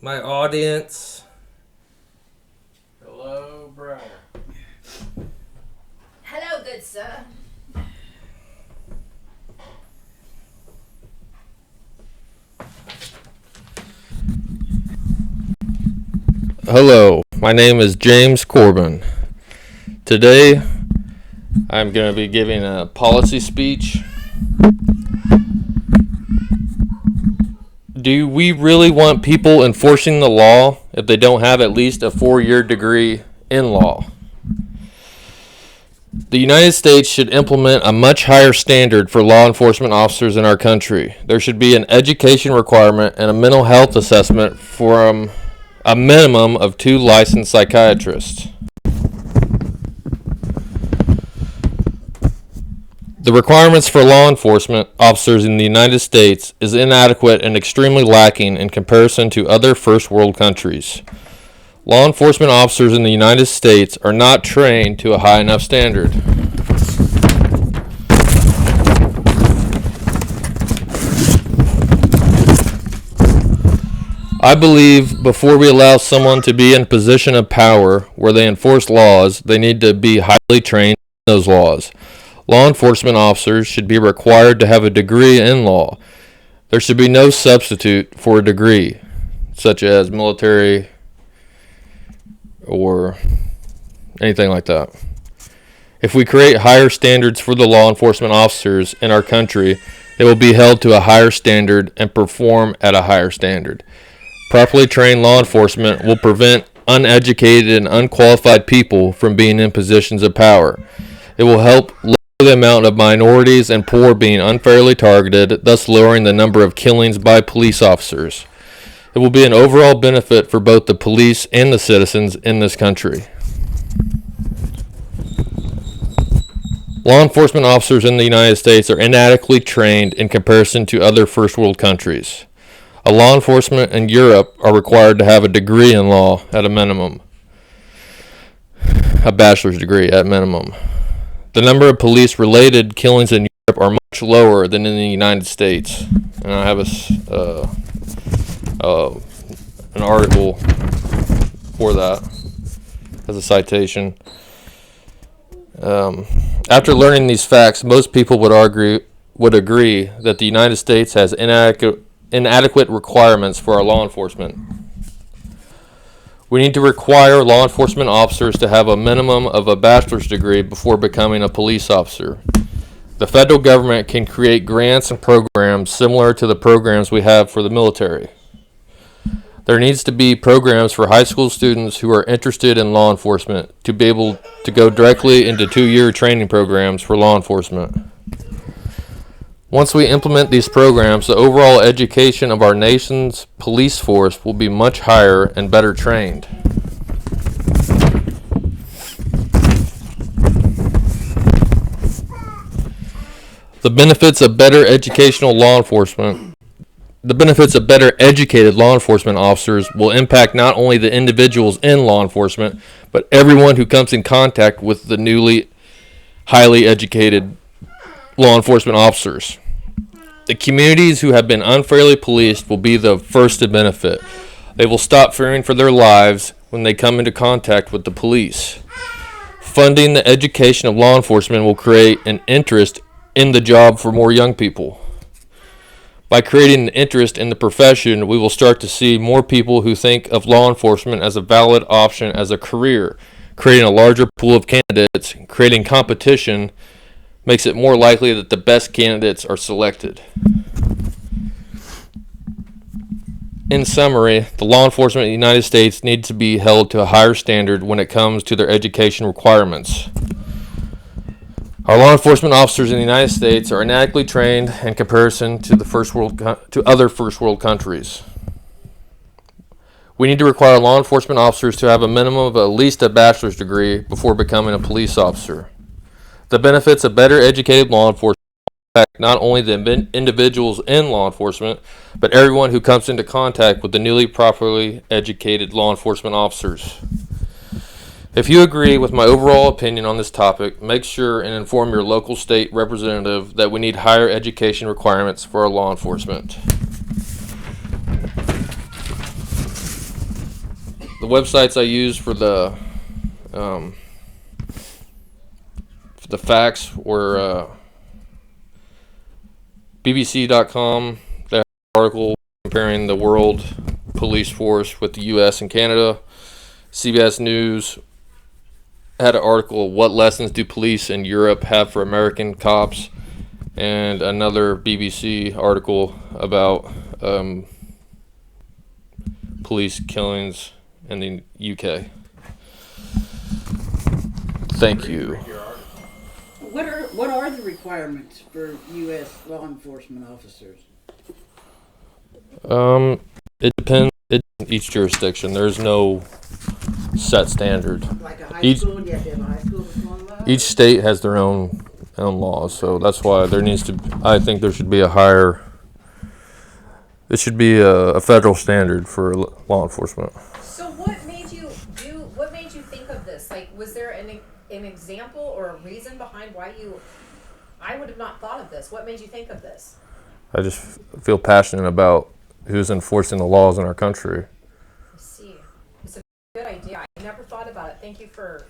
my audience. Hello, Briar. Hello, good sir. Hello, my name is James Corbin. Today, I'm going to be giving a policy speech. Do we really want people enforcing the law if they don't have at least a 4-year degree in law? The United States should implement a much higher standard for law enforcement officers in our country. There should be an education requirement and a mental health assessment for a minimum of 2 licensed psychiatrists. The requirements for law enforcement officers in the United States is inadequate and extremely lacking in comparison to other first world countries. Law enforcement officers in the United States are not trained to a high enough standard. I believe before we allow someone to be in a position of power where they enforce laws, they need to be highly trained in those laws. Law enforcement officers should be required to have a degree in law. There should be no substitute for a degree, such as military or anything like that. If we create higher standards for the law enforcement officers in our country, they will be held to a higher standard and perform at a higher standard. Properly trained law enforcement will prevent uneducated and unqualified people from being in positions of power. It will help lower the amount of minorities and poor being unfairly targeted, thus lowering the number of killings by police officers. It will be an overall benefit for both the police and the citizens in this country. Law enforcement officers in the United States are inadequately trained in comparison to other first world countries. A law enforcement in Europe are required to have a degree in law at a minimum, a bachelor's degree at minimum. The number of police-related killings in Europe are much lower than in the United States. And I have an article for that as a citation. After learning these facts, most people would agree that the United States has inadequate requirements for our law enforcement. We need to require law enforcement officers to have a minimum of a bachelor's degree before becoming a police officer. The federal government can create grants and programs similar to the programs we have for the military. There needs to be programs for high school students who are interested in law enforcement to be able to go directly into 2-year training programs for law enforcement. Once we implement these programs, the overall education of our nation's police force will be much higher and better trained. The benefits of better educated law enforcement officers will impact not only the individuals in law enforcement, but everyone who comes in contact with the newly highly educated law enforcement officers. The communities who have been unfairly policed will be the first to benefit. They will stop fearing for their lives when they come into contact with the police. Funding the education of law enforcement will create an interest in the job for more young people. By creating an interest in the profession, we will start to see more people who think of law enforcement as a valid option as a career. Creating a larger pool of candidates, creating competition, makes it more likely that the best candidates are selected. In summary, the law enforcement in the United States needs to be held to a higher standard when it comes to their education requirements. Our law enforcement officers in the United States are inadequately trained in comparison to other first world countries. We need to require law enforcement officers to have a minimum of at least a bachelor's degree before becoming a police officer. The benefits of better educated law enforcement affect not only the individuals in law enforcement, but everyone who comes into contact with the newly properly educated law enforcement officers. If you agree with my overall opinion on this topic, make sure and inform your local state representative that we need higher education requirements for our law enforcement. the websites I use for the facts were BBC.com. They had an article comparing the world police force with the U.S. and Canada. CBS News had an article, "What lessons do police in Europe have for American cops?" And another BBC article about police killings in the UK. Thank you. What are the requirements for U.S. law enforcement officers? It depends. Each jurisdiction. There's no set standard. Like a high school, you have to have a high school diploma? Each state has their own laws, so that's why there needs to. I think there should be a higher. It should be a federal standard for law enforcement. So what made you think of this? Like, was there an example or a reason behind why I would have not thought of this. What made you think of this? I just feel passionate about who's enforcing the laws in our country. I see. It's a good idea. I never thought about it. Thank you for